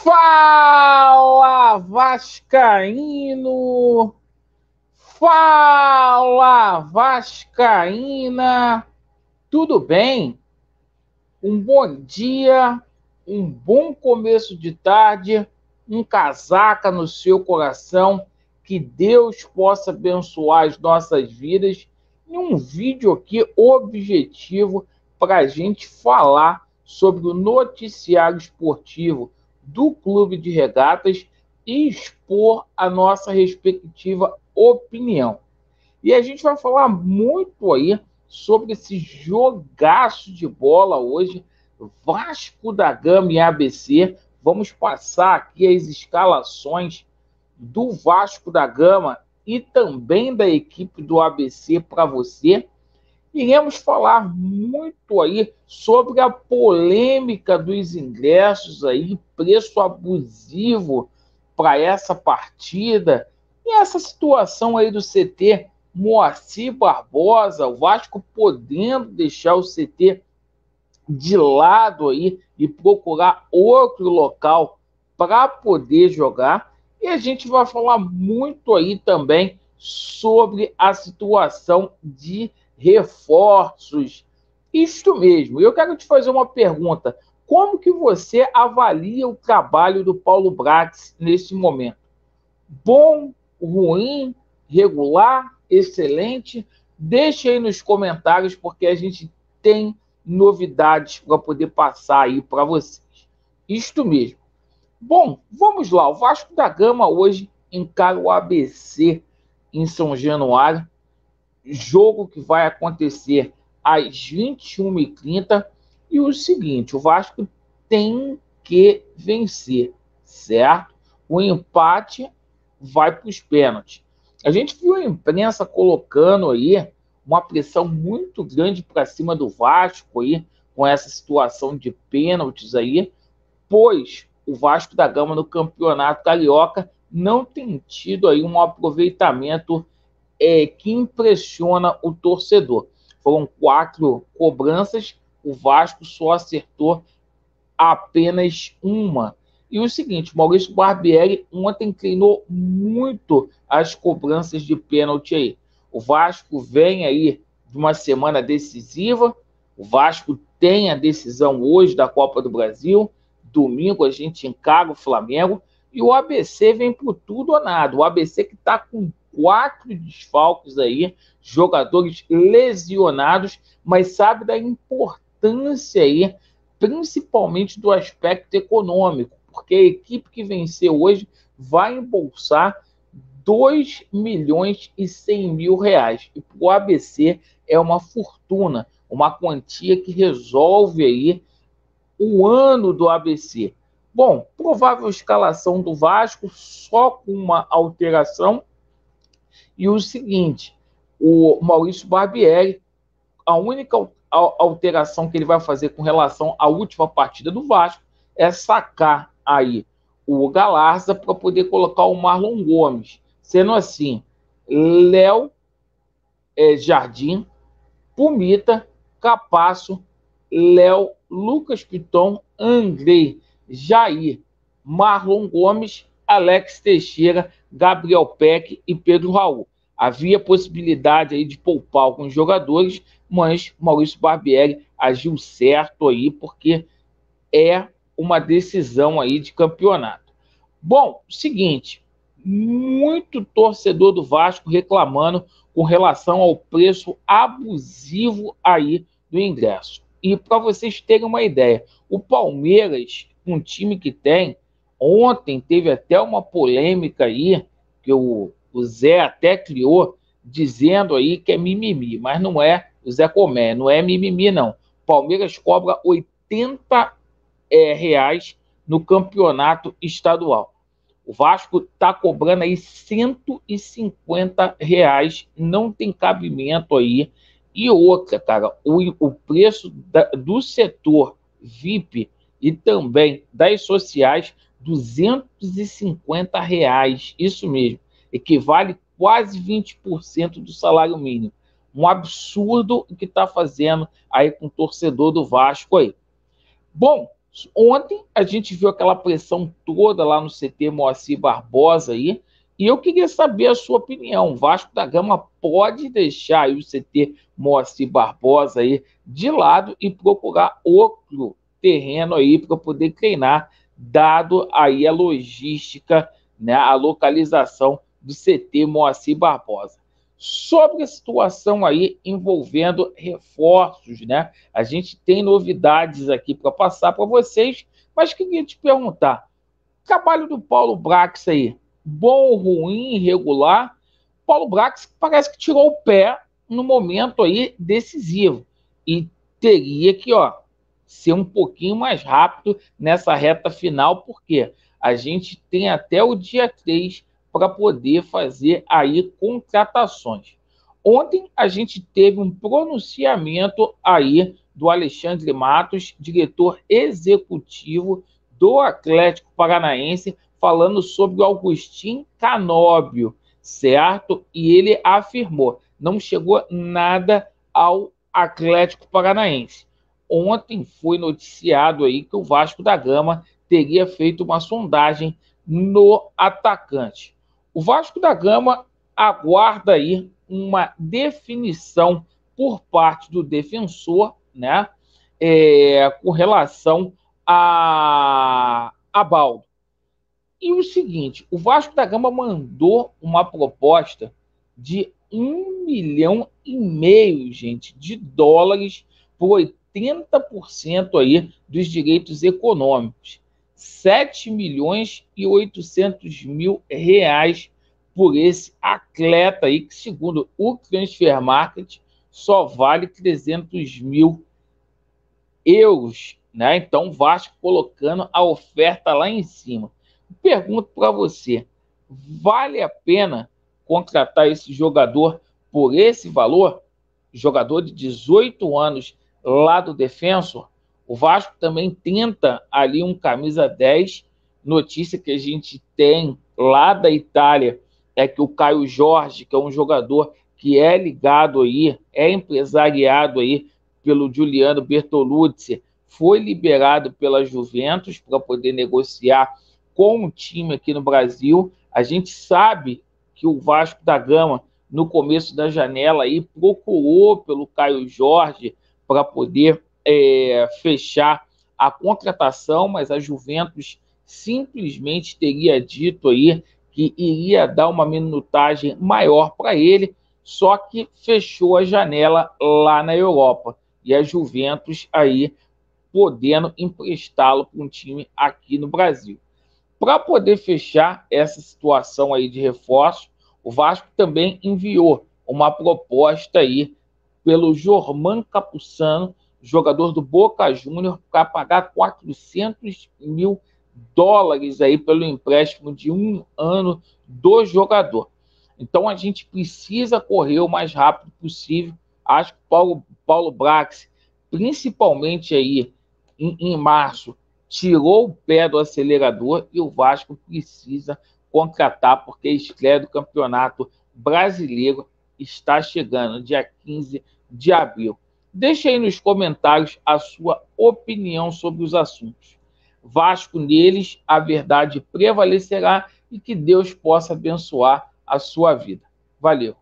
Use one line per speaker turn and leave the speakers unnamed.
Fala, Vascaíno! Fala, Vascaína! Tudo bem? Um bom dia, um bom começo de tarde, um casaca no seu coração, que Deus possa abençoar as nossas vidas em um vídeo aqui objetivo para a gente falar sobre o noticiário esportivo do Clube de Regatas e expor a nossa respectiva opinião. E a gente vai falar muito aí sobre esse jogaço de bola hoje, Vasco da Gama e ABC. Vamos passar aqui as escalações do Vasco da Gama e também da equipe do ABC para você. Iremos falar muito aí sobre a polêmica dos ingressos aí, preço abusivo para essa partida e essa situação aí do CT Moacir Barbosa, o Vasco podendo deixar o CT de lado aí e procurar outro local para poder jogar. E a gente vai falar muito aí também sobre a situação de reforços. Isto mesmo. Eu quero te fazer uma pergunta. Como que você avalia o trabalho do Paulo Brax nesse momento? Bom, ruim, regular, excelente? Deixe aí nos comentários, porque a gente tem novidades para poder passar aí para vocês. Isto mesmo. Bom, vamos lá. O Vasco da Gama hoje encara o ABC em São Januário. Jogo que vai acontecer às 21h30. E o seguinte, o Vasco tem que vencer, certo? O empate vai para os pênaltis. A gente viu a imprensa colocando aí uma pressão muito grande para cima do Vasco aí, com essa situação de pênaltis aí, pois o Vasco da Gama no Campeonato Carioca não tem tido aí um aproveitamento que impressiona o torcedor. Foram 4 cobranças, o Vasco só acertou apenas uma. E o seguinte, Maurício Barbieri ontem treinou muito as cobranças de pênalti aí. O Vasco vem aí de uma semana decisiva, o Vasco tem a decisão hoje da Copa do Brasil, domingo a gente encara o Flamengo, e o ABC vem por tudo ou nada. O ABC que está com 4 desfalques aí, jogadores lesionados, mas sabe da importância aí, principalmente do aspecto econômico, porque a equipe que vencer hoje vai embolsar 2.100.000 reais. E para o ABC é uma fortuna, uma quantia que resolve aí o ano do ABC. Bom, provável escalação do Vasco, só com uma alteração. E o seguinte, o Maurício Barbieri, a única alteração que ele vai fazer com relação à última partida do Vasco é sacar aí o Galarza para poder colocar o Marlon Gomes. Sendo assim, Léo, Jardim, Pumita, Capasso, Léo, Lucas Piton, Andrei, Jair, Marlon Gomes, Alex Teixeira, Gabriel Peck e Pedro Raul. Havia possibilidade aí de poupar alguns jogadores, mas Maurício Barbieri agiu certo aí, porque é uma decisão aí de campeonato. Bom, seguinte, muito torcedor do Vasco reclamando com relação ao preço abusivo aí do ingresso. E para vocês terem uma ideia, o Palmeiras, um time que tem, ontem teve até uma polêmica aí, que o Zé até criou, dizendo aí que é mimimi, mas não é, o Zé Comé, não é mimimi não. O Palmeiras cobra R$ 80 no campeonato estadual. O Vasco está cobrando aí R$ 150, não tem cabimento aí. E outra, cara, o preço do setor VIP e também das sociais, R$ 250, isso mesmo, equivale quase 20% do salário mínimo. Um absurdo o que está fazendo aí com o torcedor do Vasco aí. Bom, Ontem a gente viu aquela pressão toda lá no CT Moacir Barbosa aí, e eu queria saber a sua opinião. O Vasco da Gama pode deixar aí o CT Moacir Barbosa aí de lado e procurar outro terreno aí para poder treinar, dado aí a logística, né, a localização do CT Moacir Barbosa. Sobre a situação aí envolvendo reforços, né? A gente tem novidades aqui para passar para vocês, mas queria te perguntar: o trabalho do Paulo Brax aí, bom, ruim, irregular? Paulo Brax parece que tirou o pé no momento aí decisivo e teria que, ser um pouquinho mais rápido nessa reta final, porque a gente tem até o dia 3 para poder fazer aí contratações. Ontem a gente teve um pronunciamento aí do Alexandre Matos, diretor executivo do Atlético Paranaense, falando sobre o Agustín Canóbio, certo? E ele afirmou: não chegou nada ao Atlético Paranaense. Ontem foi noticiado aí que o Vasco da Gama teria feito uma sondagem no atacante. O Vasco da Gama aguarda aí uma definição por parte do defensor, né, com relação a Baldo. E o seguinte, o Vasco da Gama mandou uma proposta de 1,5 milhão, gente, de dólares por 80% aí dos direitos econômicos. 7,8 milhões por esse atleta aí, que segundo o Transfer Market só vale 300 mil euros, né? Então o Vasco colocando a oferta lá em cima. Pergunto para você, vale a pena contratar esse jogador por esse valor? Jogador de 18 anos lá do Defensor. O Vasco também tenta ali um camisa 10. Notícia que a gente tem lá da Itália é que o Caio Jorge, que é um jogador que é ligado aí, é empresariado aí pelo Giuliano Bertolucci, foi liberado pela Juventus para poder negociar com o time aqui no Brasil. A gente sabe que o Vasco da Gama, no começo da janela, aí, procurou pelo Caio Jorge para poder fechar a contratação, mas a Juventus simplesmente teria dito aí que iria dar uma minutagem maior para ele, só que fechou a janela lá na Europa. E a Juventus aí podendo emprestá-lo para um time aqui no Brasil. Para poder fechar essa situação aí de reforço, o Vasco também enviou uma proposta aí pelo Jorman Capussano, jogador do Boca Júnior, para pagar 400 mil dólares aí pelo empréstimo de 1 ano do jogador. Então a gente precisa correr o mais rápido possível. Acho que Paulo Brax, principalmente aí em março, tirou o pé do acelerador e o Vasco precisa contratar, porque a estreia do Campeonato Brasileiro está chegando, dia 15 de abril. Deixe aí nos comentários a sua opinião sobre os assuntos. Vasco neles, a verdade prevalecerá e que Deus possa abençoar a sua vida. Valeu!